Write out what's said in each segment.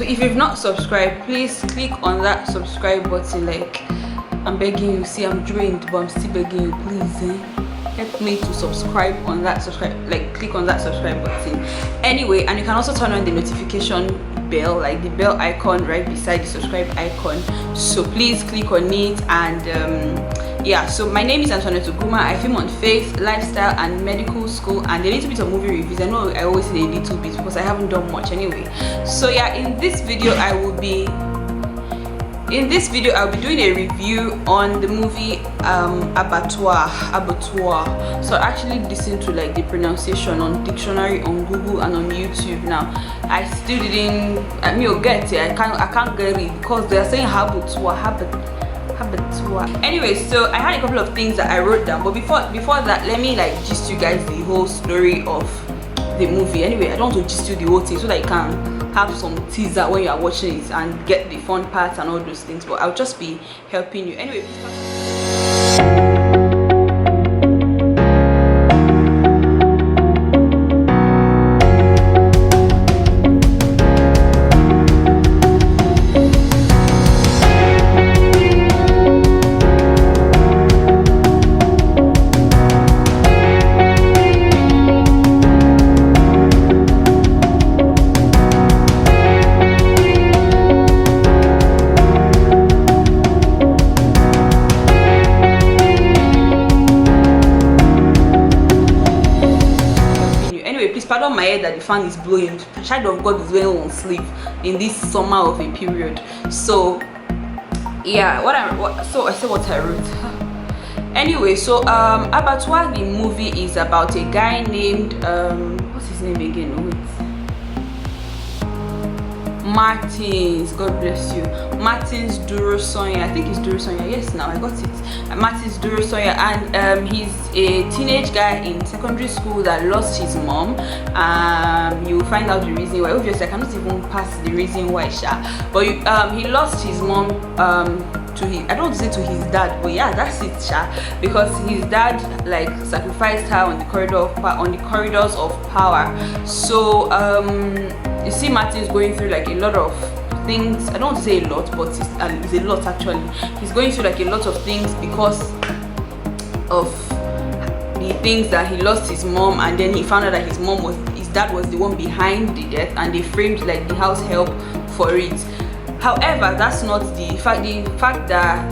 So if you've not subscribed, please click on that subscribe button. Like, I'm begging you. See, I'm drained, but I'm still begging you, please, help me to subscribe on that click on that subscribe button. Anyway, and you can also turn on the notification bell, like the bell icon right beside the subscribe icon. So please click on it. And yeah, so my name is Antoinette Oguma. I film on faith, lifestyle, and medical school, and a little bit of movie reviews. I know I always say a little bit because I haven't done much anyway. So yeah, in this video I'll be doing a review on the movie Abattoir. So I actually listened to like the pronunciation on dictionary, on Google, and on YouTube. Now I still didn't get it. I can't get it because they are saying Abattoir. Anyway, so I had a couple of things that I wrote down, but before that, let me like gist you guys the whole story of the movie. Anyway, I don't want to gist you the whole thing so that you can have some teaser when you are watching it and get the fun parts and all those things, but I'll just be helping you. Anyway, pardon my head that the fan is blowing. Child of God is going on sleep in this summer of a period. So yeah, so I said what I wrote. Anyway, so Abattoir, the movie, is about a guy named what's his name again? Wait. Martins, God bless you. Martins Durosonya, I think it's Durosonya. Yes, now I got it. Martins Durosonya, and he's a teenage guy in secondary school that lost his mom. You'll find out the reason why. Obviously, I cannot even pass the reason why, but he lost his mom to his, I don't want to say to his dad, but yeah, that's it, because his dad like sacrificed her on the corridors of power. So you see Martin's going through like a lot of things. I don't want to say a lot, but it's a lot actually. He's going through like a lot of things because of the things that he lost his mom, and then he found out that his dad was the one behind the death, and they framed like the house help for it. However, that's not the fact. The fact that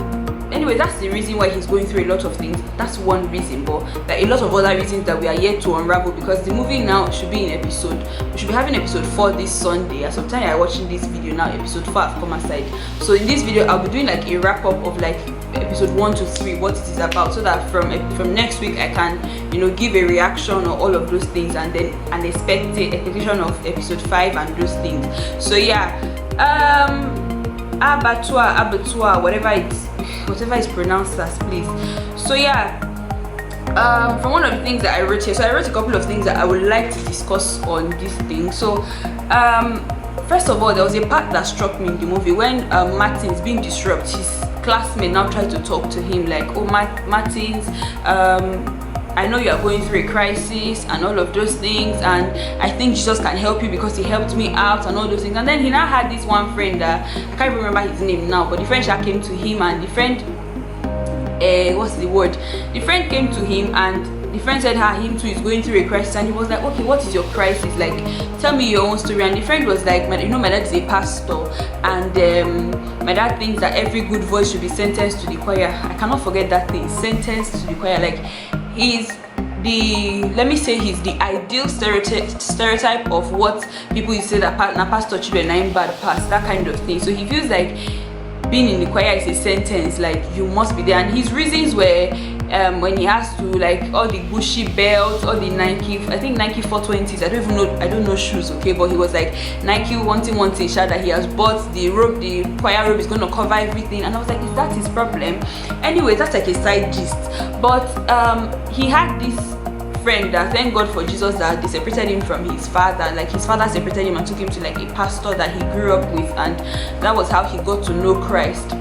anyway, that's the reason why he's going through a lot of things. That's one reason, but there are a lot of other reasons that we are yet to unravel, because the movie now should be in we should be having episode 4 this Sunday. As of time you're watching this video now, episode 4 have come aside. So in this video I'll be doing like a wrap up of like episode 1 to 3, what it is about, so that from next week I can, you know, give a reaction or all of those things, and then an expectation of episode 5 and those things. So yeah, Abattoir, whatever it's pronounced as, please. So yeah, from one of the things that I wrote here, so I wrote a couple of things that I would like to discuss on this thing. So first of all, there was a part that struck me in the movie when Martin's being disrupted. His classmate now tried to talk to him like, oh, Martins, I know you are going through a crisis and all of those things, and I think Jesus can help you because he helped me out and all those things. And then he now had this one friend that I can't remember his name now, but the friend came to him, and the friend the friend came to him, and the friend said him too is going through a crisis, and he was like, okay, what is your crisis? Like, tell me your own story. And the friend was like, my dad is a pastor, and my dad thinks that every good voice should be sentenced to the choir. I cannot forget that thing, sentenced to the choir. Like, he's the ideal stereotype of what people used to say that pastor children are bad past, that kind of thing. So he feels like being in the choir is a sentence, like you must be there. And his reasons were when he has to, like, all the Gucci belts, all the Nike 420s, I don't know shoes, okay, but he was like, Nike one thing that he has bought, the choir robe is going to cover everything. And I was like, is that his problem? Anyway, that's like a side gist. But he had this friend that, thank God for Jesus, that they separated him from his father. Like, his father separated him and took him to like a pastor that he grew up with, and that was how he got to know Christ.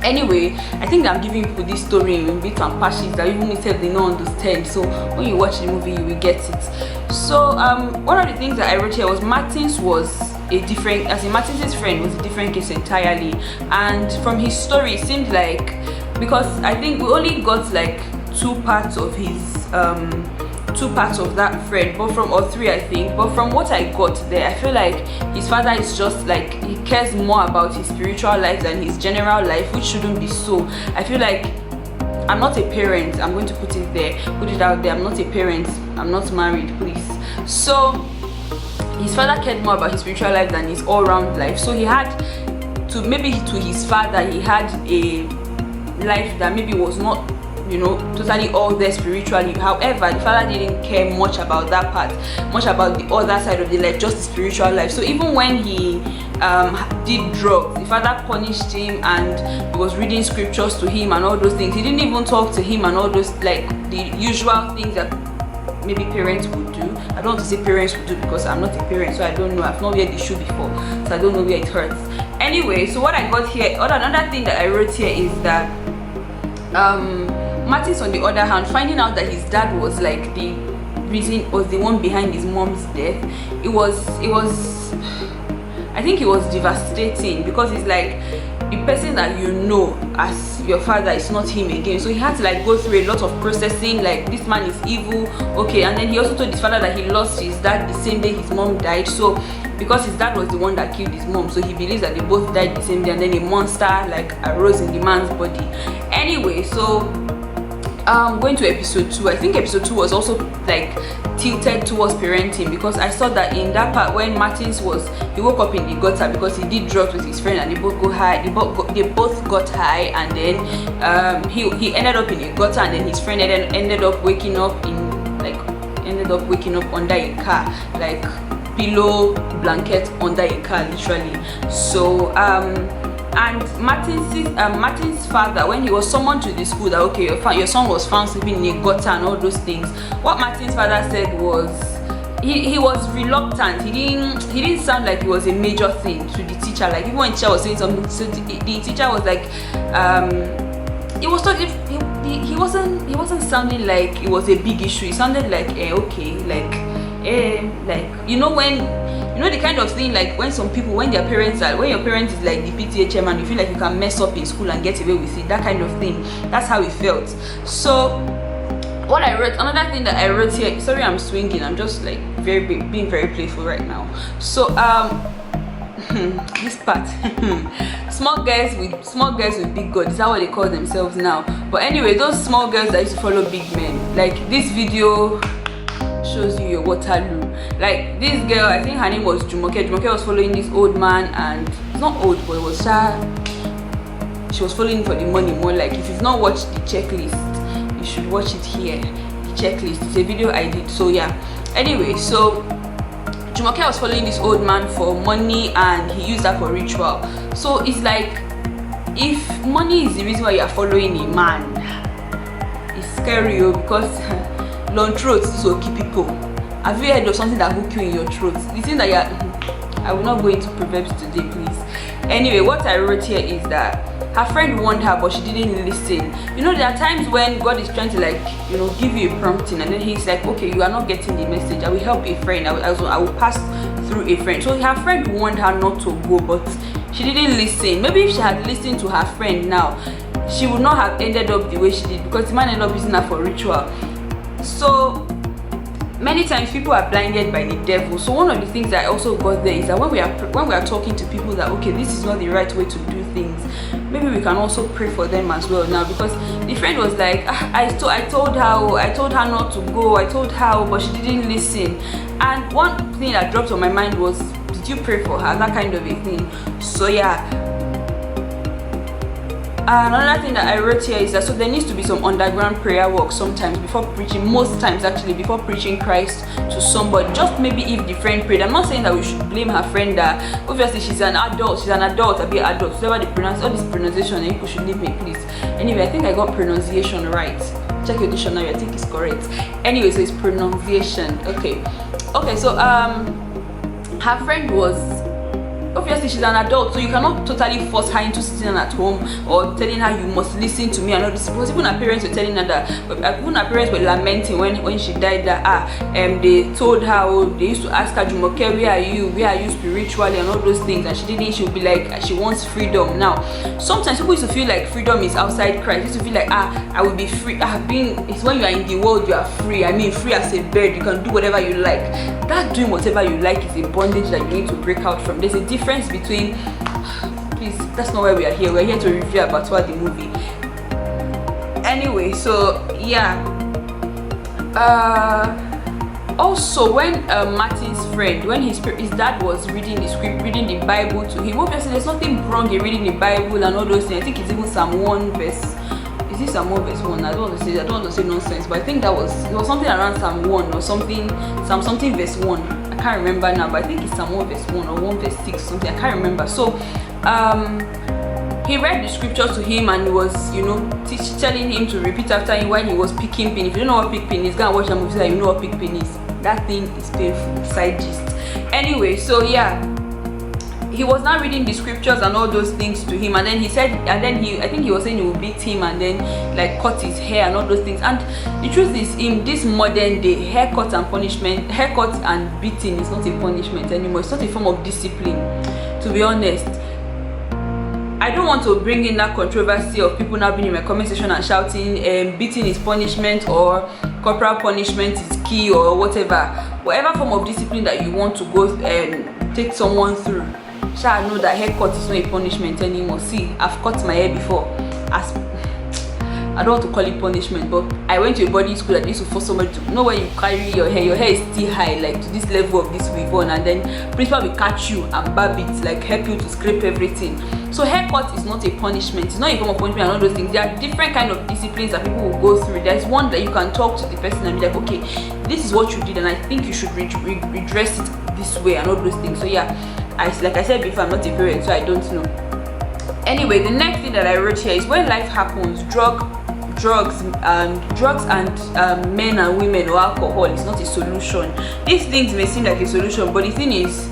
Anyway, I think that I'm giving people this story in bits and patches that even myself they don't understand. So when you watch the movie, you will get it. So one of the things that I wrote here was Martins was a different, as in Martin's friend was a different case entirely. And from his story, it seemed like, because I think we only got like two parts of that friend, but from, or three I think, but from what I got there, I feel like his father is just like, he cares more about his spiritual life than his general life, which shouldn't be so. I feel like, I'm not a parent, I'm going to put it out there, I'm not a parent, I'm not married, please. So his father cared more about his spiritual life than his all-round life. So he had to, maybe to his father, he had a life that maybe was not, you know, totally all there spiritually. However, the father didn't care much about that part, much about the other side of the life, just the spiritual life. So even when he did drugs, the father punished him and he was reading scriptures to him and all those things. He didn't even talk to him and all those, like, the usual things that maybe parents would do. I don't want to say parents would do because I'm not a parent, so I don't know. I've not wear the shoe before, so I don't know where it hurts. Anyway, so what I got here, another thing that I wrote here is that Martins, on the other hand, finding out that his dad was like the reason, was the one behind his mom's death, it was I think it was devastating, because it's like the person that you know as your father is not him again. So he had to like go through a lot of processing, like, this man is evil, okay. And then he also told his father that he lost his dad the same day his mom died. So because his dad was the one that killed his mom, so he believes that they both died the same day, and then a monster like arose in the man's body. Anyway, so going to episode 2, I think episode 2 was also like tilted towards parenting, because I saw that in that part when Martins he woke up in the gutter because he did drugs with his friend and they both got high, they both got high, and then he ended up in a gutter, and then his friend ended up waking up under a car, like pillow blanket under a car, literally. So and Martin's father, when he was summoned to the school, that okay, your son was found sleeping in a gutter and all those things, what Martin's father said was he was reluctant. He didn't sound like it was a major thing to the teacher. Like, even when the teacher was saying something, so the teacher was like, it was not, he wasn't sounding like it was a big issue. It sounded like okay, like, you know, when, you know, the kind of thing, like when some people, when your parents is like the PTA chairman, you feel like you can mess up in school and get away with it, that kind of thing. That's how it felt. So what I wrote, another thing that I wrote here, sorry I'm swinging, I'm just like being very playful right now. So this part small guys with big God, is that what they call themselves now? But anyway, those small girls that used to follow big men, like this video shows you your Waterloo. Like, this girl, I think her name was Jumoke was following this old man, and it's not old, but it was she was following for the money more. Like, if you've not watched the checklist, you should watch it here. The checklist, it's a video I did. So yeah, anyway, so Jumoke was following this old man for money, and he used that for ritual. So it's like, if money is the reason why you are following a man, it's scary, because long throats, this will keep people. Have you heard of something that hook you in your throat? The thing that I will not go into proverbs today, please. Anyway, what I wrote here is that her friend warned her, but she didn't listen. You know, there are times when God is trying to, like, you know, give you a prompting, and then he's like, okay, you are not getting the message, I will help a friend, I will pass through a friend. So her friend warned her not to go, but she didn't listen. Maybe if she had listened to her friend now, she would not have ended up the way she did, because the man ended up using her for ritual. So many times people are blinded by the devil. So one of the things that I also got there is that when we are talking to people that okay, this is not the right way to do things, maybe we can also pray for them as well now. Because the friend was like, I told her not to go, I told her, but she didn't listen. And one thing that dropped on my mind was, did you pray for her? That kind of a thing. So yeah. Another thing that I wrote here is that so there needs to be some underground prayer work sometimes before preaching, most times actually, before preaching Christ to somebody. Just maybe if the friend prayed. I'm not saying that we should blame her friend, that obviously she's an adult, a bit adult, whatever they pronounce, all this pronunciation, and people should leave me, please. Anyway, I think I got pronunciation right. Check your dictionary, I think it's correct. Anyway, so it's pronunciation. Okay, so her friend was obviously she's an adult, so you cannot totally force her into sitting at home or telling her you must listen to me and all this. Because even her parents were telling her that, even her parents were lamenting when she died that they told her, oh, they used to ask her, Jumoke, where are you spiritually and all those things, and she would be like she wants freedom. Now sometimes people used to feel like freedom is outside Christ. Used to feel like I will be free. It's when you are in the world you are free. I mean, free as a bird, you can do whatever you like. That doing whatever you like is a bondage that you need to break out from. There's a difference between, please, that's not why we are here. We're here to review Abattoir the movie. Anyway, so yeah. Also, when Martin's friend, when his dad was reading the Bible to him, obviously there's nothing wrong in reading the Bible and all those things. I think it's even Psalm 1 verse. Is this Psalm 1 verse 1? I don't want to say nonsense, but I think it was something around Psalm 1 or something, Psalm something verse 1. I can't remember now, but I think it's Psalm 1 verse 1 or 1 verse 6 or something. I can't remember. So he read the scriptures to him and was, telling him to repeat after him while he was picking pin. If you don't know what pick pin is, go and watch that movie so that you know what pick pin is. That thing is painful. Side gist. Anyway, so yeah, he was now reading the scriptures and all those things to him, and then he said, I think he was saying he would beat him and then like cut his hair and all those things. And the truth is, in this modern day, haircut and beating is not a punishment anymore. It's not a form of discipline, to be honest. I don't want to bring in that controversy of people now being in my comment section and shouting beating is punishment or corporal punishment is key or whatever form of discipline that you want to go take someone through. Shall know that haircut is not a punishment anymore. See, I've cut my hair before. I don't want to call it punishment, but I went to a boarding school that used to force somebody to know where you carry your hair is still high, like to this level of this weave on, and then principal will catch you and barb it, like help you to scrape everything. So haircut is not a punishment. It's not a form of punishment and all those things. There are different kind of disciplines that people will go through. There's one that you can talk to the person and be like, okay, this is what you did and I think you should redress it this way and all those things. So yeah, like I said before, I'm not a parent, so I don't know. Anyway, the next thing that I wrote here is when life happens, drugs and men and women or alcohol is not a solution. These things may seem like a solution, but the thing is,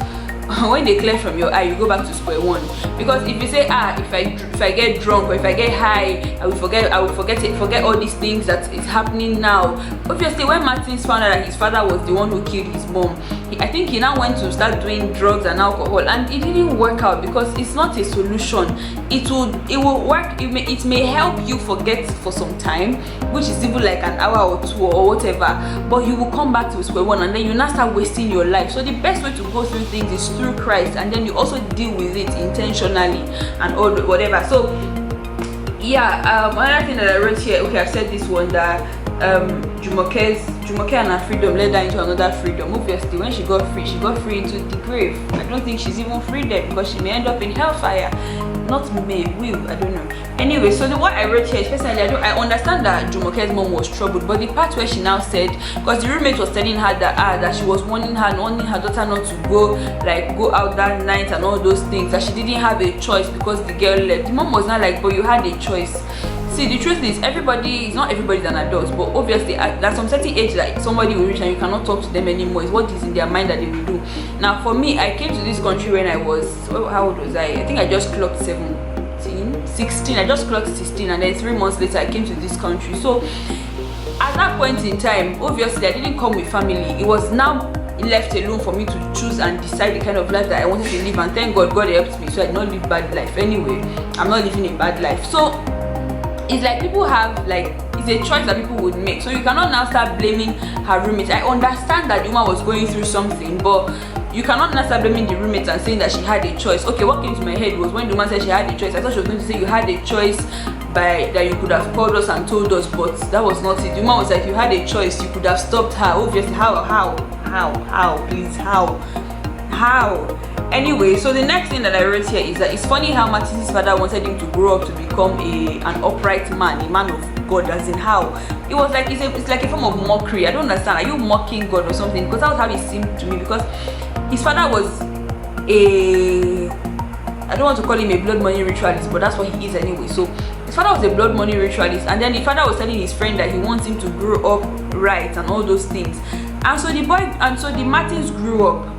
when they clear from your eye, you go back to square one. Because if you say if I get drunk or if I get high, I will forget all these things that is happening now. Obviously, when Martinez found out that his father was the one who killed his mom, I think he now went to start doing drugs and alcohol, and it didn't work out because it's not a solution. It will work. It may help you forget for some time, which is even like an hour or two or whatever, but you will come back to square one and then you now start wasting your life. So the best way to go through things is through Christ, and then you also deal with it intentionally and all whatever. So yeah, another thing that I wrote here, okay, I've said this one, that Jumoke and her freedom led her into another freedom. Obviously, when she got free into the grave. I don't think she's even free there because she may end up in hellfire. Not may, will, I don't know. Anyway, so what I wrote here, especially I understand that Jumoke's mom was troubled, but the part where she now said, because the roommate was telling her that she was warning her daughter not to go out that night and all those things, that she didn't have a choice because the girl left. The mom was not like, but you had a choice. See, the truth is, not everybody's an adult, but obviously at some certain age, like somebody will reach and you cannot talk to them anymore. It's what is in their mind that they will do. Now for me, I came to this country when I was, how old was I? I think I just clocked 16. I just clocked 16, and then 3 months later I came to this country. So at that point in time, obviously I didn't come with family. It was now left alone for me to choose and decide the kind of life that I wanted to live, and thank God helped me, so I did not live bad life. Anyway, I'm not living a bad life. So it's like people have, it's a choice that people would make. So you cannot now start blaming her roommate. I understand that the woman was going through something, but you cannot now start blaming the roommate and saying that she had a choice. Okay, what came to my head was when the woman said she had a choice, I thought she was going to say you had a choice that you could have called us and told us, but that was not it. The woman was like, you had a choice, you could have stopped her. Obviously, how, please, how? Anyway, so the next thing that I wrote here is that it's funny how Martinez's father wanted him to grow up to become an upright man, a man of God, as in how it was like it's like a form of mockery. I don't understand. Are you mocking God or something? Because that was how it seemed to me, because his father was I don't want to call him a blood money ritualist, but that's what he is anyway. So his father was a blood money ritualist, and then the father was telling his friend that he wants him to grow up right and all those things. And so the Martins grew up.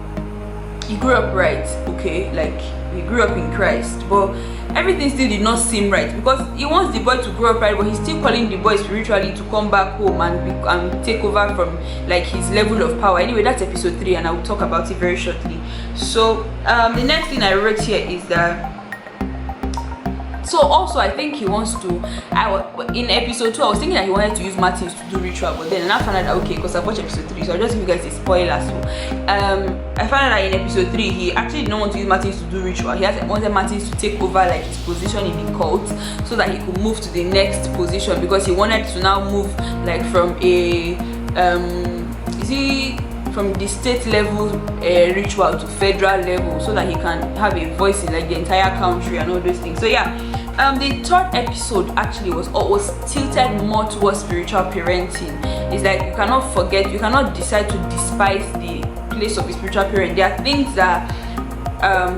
he grew up right, okay, like he grew up in Christ, but everything still did not seem right, because he wants the boy to grow up right, but he's still calling the boy spiritually to come back home and take over from like his level of power. Anyway, that's episode 3, and I will talk about it very shortly. So the next thing I wrote here is that, so also I think he wants to, in episode 2 I was thinking that he wanted to use Martins to do ritual, but then I found out that, okay, because I've watched episode 3, so I'll just give you guys a spoiler. So I found out that in episode 3 he actually did not want to use Martins to do ritual. He wanted Martins to take over like his position in the cult, so that he could move to the next position, because he wanted to now move like from a from the state level ritual to federal level, so that he can have a voice in like the entire country and all those things. So yeah, the third episode actually was tilted more towards spiritual parenting. It's like you cannot decide to despise the place of a spiritual parent. There are things that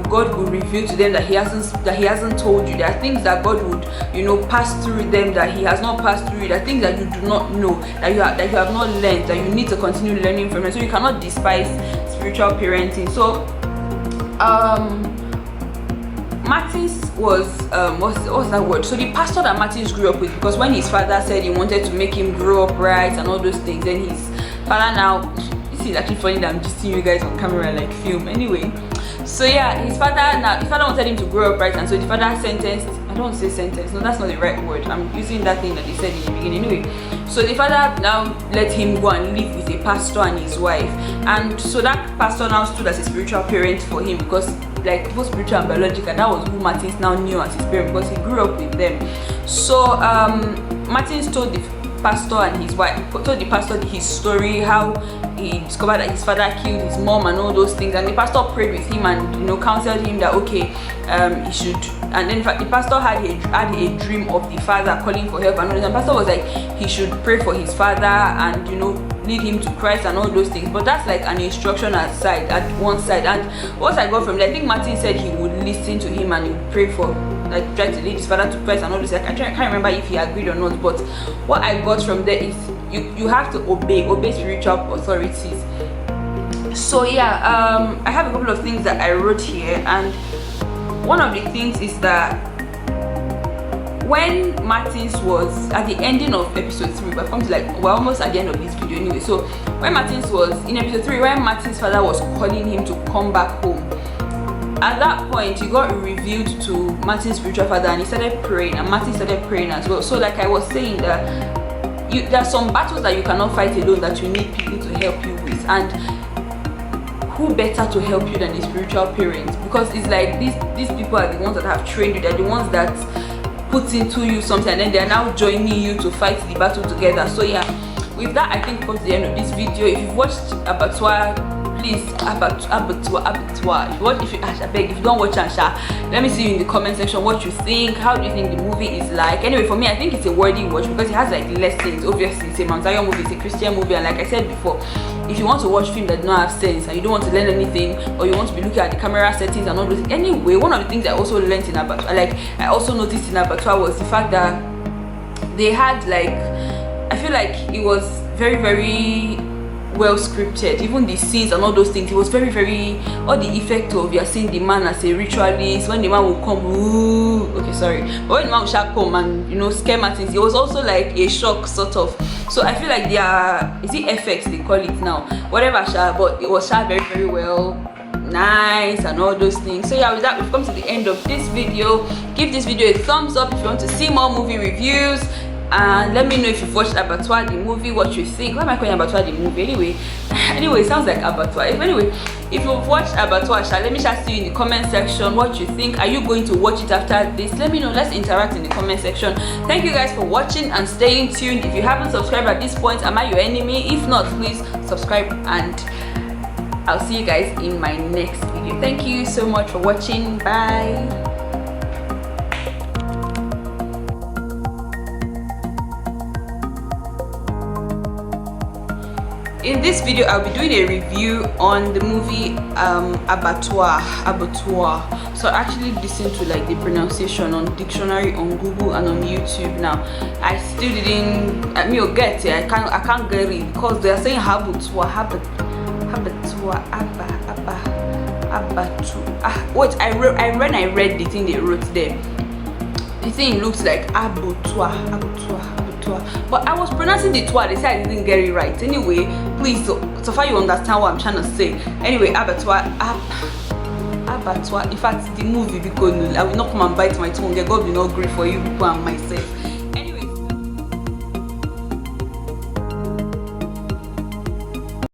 God will reveal to them that he hasn't told you. There are things that God would, pass through them that he has not passed through. There are things that you do not know, that you have not learned, that you need to continue learning from them. So you cannot despise spiritual parenting. So Martins was what's that word? So the pastor that Martins grew up with, because when his father said he wanted to make him grow up right and all those things, then his father now, this is actually funny that I'm just seeing you guys on camera like film. Anyway, so yeah, his father wanted him to grow up right, and so the father sentenced, I don't want to say sentence, no, that's not the right word, I'm using that thing that they said in the beginning. Anyway, so the father now let him go and live with a pastor and his wife, and so that pastor now stood as a spiritual parent for him, because like both spiritual and biological, that was who Martins now knew as his parent, because he grew up with them. So Martins told the pastor and his wife, told the pastor his story, how he discovered that his father killed his mom and all those things, and the pastor prayed with him and counseled him that okay, he should. And then in fact the pastor had a dream of the father calling for help, and the pastor was like he should pray for his father and lead him to Christ and all those things. But that's like an instruction at one side. And what I got from there, I think Martin said he would listen to him and he would pray for, like, try to lead his father to Christ and all this. I can't remember if he agreed or not, but what I got from there is you have to obey spiritual authorities. So yeah, I have a couple of things that I wrote here, and one of the things is that when Martins was at the ending of episode 3, we're almost at the end of this video anyway. So when Martins was in episode 3, when Martins' father was calling him to come back home, at that point he got revealed to Martins' spiritual father, and he started praying, and Martin started praying as well. So like I was saying, that there are some battles that you cannot fight alone, that you need people to help you with, and who better to help you than a spiritual parent? Because it's like these people are the ones that have trained you, they're the ones that put into you something, and then they're now joining you to fight the battle together. So yeah, with that I think comes the end of this video. If you've watched Abattoir, please, Abattoir, if you don't watch and let me see you in the comment section what you think. How do you think the movie is like? Anyway, for me, I think it's a worthy watch, because it has like lessons. Obviously it's a Mount Zion movie, it's a Christian movie, and like I said before, if you want to watch film that don't have sense and you don't want to learn anything, or you want to be looking at the camera settings and all those, anyway, one of the things I also learned in Abattoir, like I also noticed in Abattoir, was the fact that they had like, I feel like it was very, very well scripted. Even the scenes and all those things, it was very, very, all the effect of you're seeing the man as a ritualist. When the man will come, ooh, okay, sorry, but when the man will come and scare Martins, it was also like a shock sort of. So I feel like is it effects they call it now, whatever, but it was shot very, very well, nice and all those things. So yeah, with that we've come to the end of this video. Give this video a thumbs up if you want to see more movie reviews, and let me know if you've watched Abattoir the movie, what you think. Why am I calling Abattoir the movie anyway? It sounds like Abattoir. Anyway, if you've watched Abattoir, let me just see you in the comment section what you think. Are you going to watch it after this? Let me know. Let's interact in the comment section. Thank you guys for watching and staying tuned. If you haven't subscribed at this point, am I your enemy? If not, please subscribe, and I'll see you guys in my next video. Thank you so much for watching. Bye. In this video, I'll be doing a review on the movie Abattoir. So I actually listened to like the pronunciation on dictionary, on Google, and on YouTube. Now I still didn't get it. I can't get it because they are saying Abattoir, Wait, I read the thing they wrote there. The thing looks like abattoir, but I was pronouncing the tour. They said I didn't get it right. Anyway, please, so far you understand what I'm trying to say. Anyway, abattoir. In fact, the movie, because I will not come and bite my tongue. God will not grieve for you people and myself.